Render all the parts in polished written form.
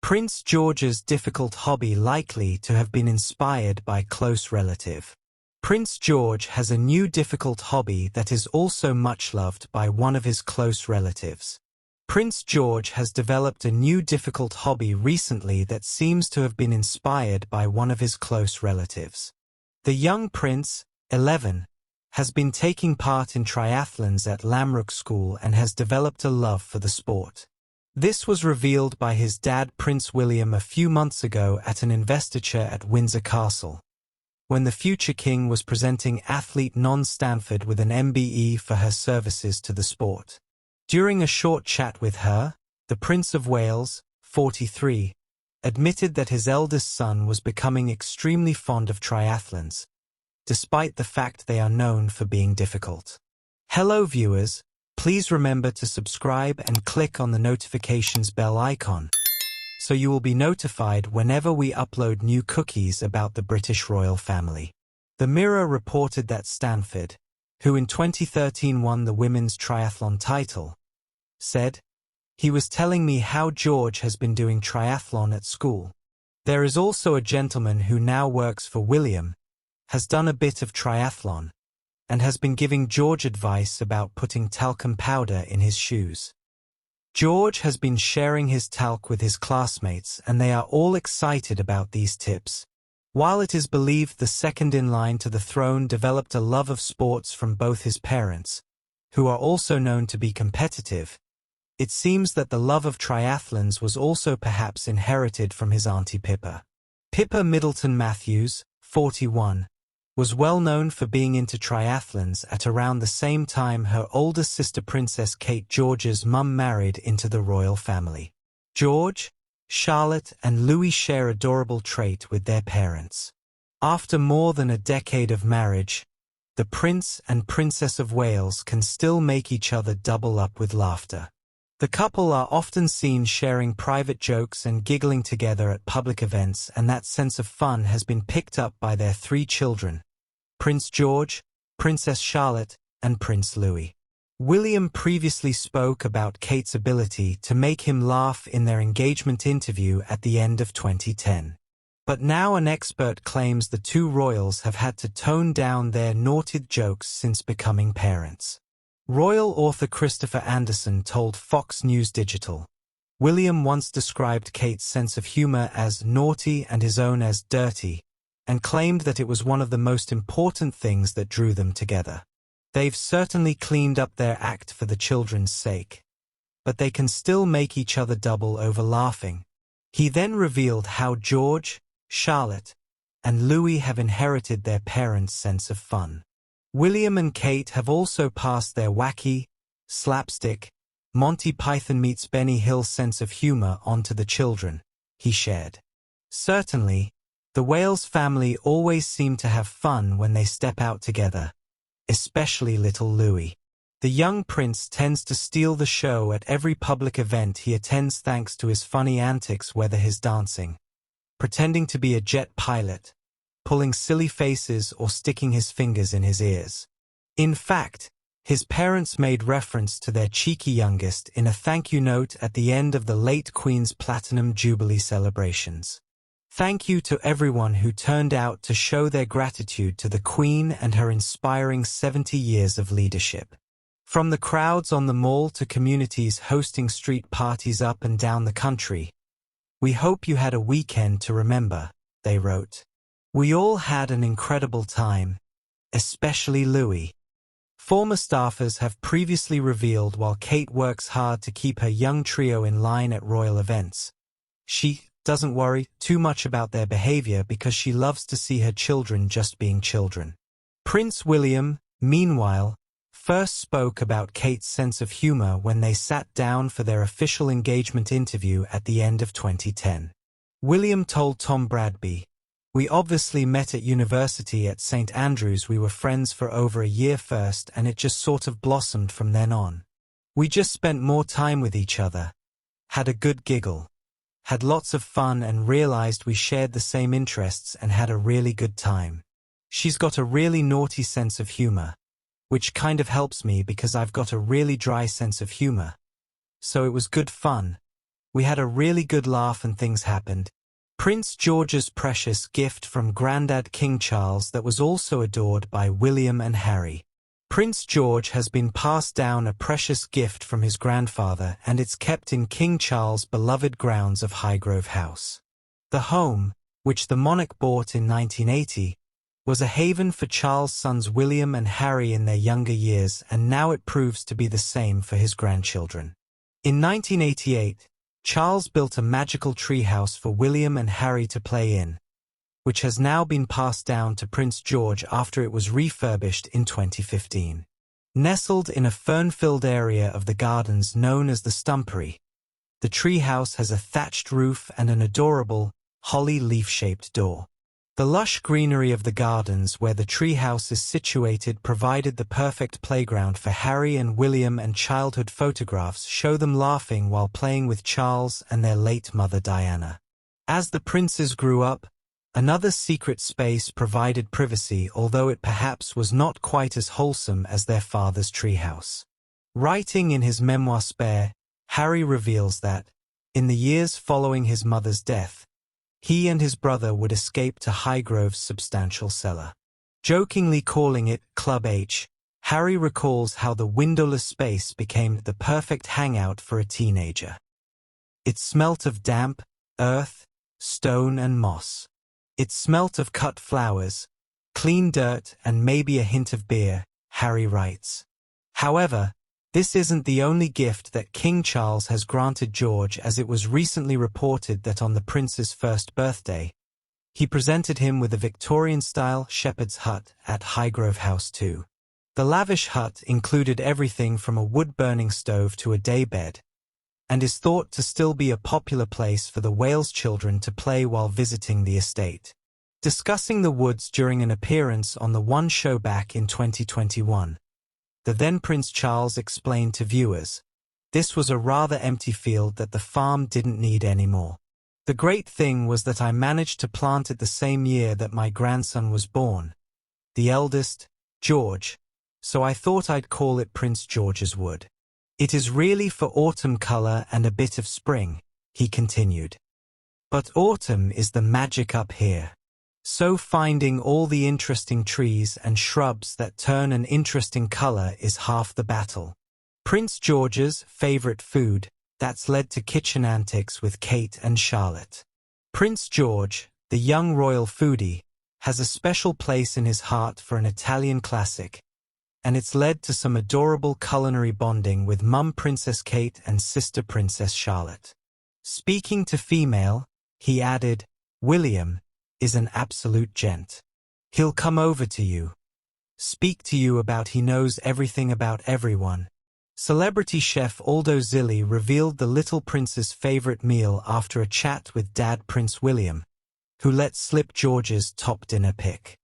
Prince George's difficult hobby likely to have been inspired by close relative. Prince George has a new difficult hobby that is also much loved by one of his close relatives. Prince George has developed a new difficult hobby recently that seems to have been inspired by one of his close relatives. The young prince, 11, has been taking part in triathlons at Lambrook School and has developed a love for the sport. This was revealed by his dad Prince William a few months ago at an investiture at Windsor Castle, when the future king was presenting athlete Non Stanford with an MBE for her services to the sport. During a short chat with her, the Prince of Wales, 43, admitted that his eldest son was becoming extremely fond of triathlons, despite the fact they are known for being difficult. Hello viewers, please remember to subscribe and click on the notifications bell icon, so you will be notified whenever we upload new cookies about the British royal family. The Mirror reported that Stanford, who in 2013 won the women's triathlon title, said, "He was telling me how George has been doing triathlon at school. There is also a gentleman who now works for William, has done a bit of triathlon, and has been giving George advice about putting talcum powder in his shoes. George has been sharing his talc with his classmates and they are all excited about these tips." While it is believed the second in line to the throne developed a love of sports from both his parents, who are also known to be competitive, it seems that the love of triathlons was also perhaps inherited from his auntie Pippa. Pippa Middleton Matthews, 41, was well known for being into triathlons at around the same time her older sister Princess Kate George's mum married into the royal family. George, Charlotte and Louis share adorable trait with their parents. After more than a decade of marriage, the Prince and Princess of Wales can still make each other double up with laughter. The couple are often seen sharing private jokes and giggling together at public events, and that sense of fun has been picked up by their 3 children, Prince George, Princess Charlotte, and Prince Louis. William previously spoke about Kate's ability to make him laugh in their engagement interview at the end of 2010. But now an expert claims the 2 royals have had to tone down their naughty jokes since becoming parents. Royal author Christopher Anderson told Fox News Digital, "William once described Kate's sense of humor as naughty and his own as dirty, and claimed that it was one of the most important things that drew them together. They've certainly cleaned up their act for the children's sake, but they can still make each other double over laughing." He then revealed how George, Charlotte, and Louis have inherited their parents' sense of fun. William and Kate have also passed their wacky, slapstick, Monty Python meets Benny Hill sense of humor on to the children, he shared. "Certainly, the Wales family always seem to have fun when they step out together, especially little Louis. The young prince tends to steal the show at every public event he attends thanks to his funny antics, whether his dancing, pretending to be a jet pilot, pulling silly faces or sticking his fingers in his ears. In fact, his parents made reference to their cheeky youngest in a thank you note at the end of the late Queen's Platinum Jubilee celebrations. "Thank you to everyone who turned out to show their gratitude to the Queen and her inspiring 70 years of leadership. From the crowds on the Mall to communities hosting street parties up and down the country. We hope you had a weekend to remember," they wrote. "We all had an incredible time, especially Louis." Former staffers have previously revealed while Kate works hard to keep her young trio in line at royal events, she doesn't worry too much about their behavior because she loves to see her children just being children. Prince William, meanwhile, first spoke about Kate's sense of humor when they sat down for their official engagement interview at the end of 2010. William told Tom Bradby, "We obviously met at university at St. Andrews. We were friends for over a year first and it just sort of blossomed from then on. We just spent more time with each other, had a good giggle, had lots of fun and realized we shared the same interests and had a really good time. She's got a really naughty sense of humor, which kind of helps me because I've got a really dry sense of humor. So it was good fun. We had a really good laugh and things happened. Prince George's precious gift from Grandad King Charles that was also adored by William and Harry. Prince George has been passed down a precious gift from his grandfather, and it's kept in King Charles' beloved grounds of Highgrove House. The home, which the monarch bought in 1980, was a haven for Charles' sons William and Harry in their younger years, and now it proves to be the same for his grandchildren. In 1988, Charles built a magical treehouse for William and Harry to play in, which has now been passed down to Prince George after it was refurbished in 2015. Nestled in a fern-filled area of the gardens known as the Stumpery, the treehouse has a thatched roof and an adorable, holly leaf-shaped door. The lush greenery of the gardens where the treehouse is situated provided the perfect playground for Harry and William, and childhood photographs show them laughing while playing with Charles and their late mother Diana. As the princes grew up, another secret space provided privacy, although it perhaps was not quite as wholesome as their father's treehouse. Writing in his memoir Spare, Harry reveals that, in the years following his mother's death, he and his brother would escape to Highgrove's substantial cellar. Jokingly calling it Club H, Harry recalls how the windowless space became the perfect hangout for a teenager. It smelt of damp, earth, stone and moss. It smelt of cut flowers, clean dirt and maybe a hint of beer, Harry writes. However, this isn't the only gift that King Charles has granted George, as it was recently reported that on the prince's first birthday, he presented him with a Victorian-style shepherd's hut at Highgrove House too. The lavish hut included everything from a wood-burning stove to a daybed, and is thought to still be a popular place for the Wales children to play while visiting the estate. Discussing the woods during an appearance on the One Show back in 2021, the then Prince Charles explained to viewers, "This was a rather empty field that the farm didn't need anymore. The great thing was that I managed to plant it the same year that my grandson was born, the eldest, George, so I thought I'd call it Prince George's Wood. It is really for autumn color and a bit of spring," he continued. "But autumn is the magic up here. So finding all the interesting trees and shrubs that turn an interesting color is half the battle." Prince George's favorite food, that's led to kitchen antics with Kate and Charlotte. Prince George, the young royal foodie, has a special place in his heart for an Italian classic, and it's led to some adorable culinary bonding with mum Princess Kate and sister Princess Charlotte. Speaking to Female, he added, "William is an absolute gent. He'll come over to you, speak to you about he knows everything about everyone." Celebrity chef Aldo Zilli revealed the little prince's favorite meal after a chat with Dad Prince William, who let slip George's top dinner pick.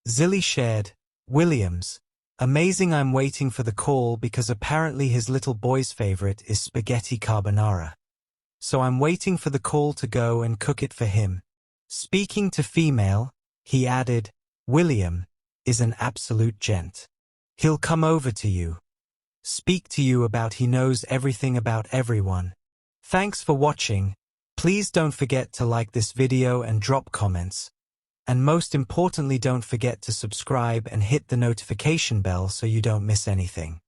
Zilli shared, "William's amazing. I'm waiting for the call because apparently his little boy's favorite is spaghetti carbonara. So I'm waiting for the call to go and cook it for him." Speaking to Female, he added, "William is an absolute gent. He'll come over to you, speak to you about he knows everything about everyone." Thanks for watching. Please don't forget to like this video and drop comments. And most importantly, don't forget to subscribe and hit the notification bell so you don't miss anything.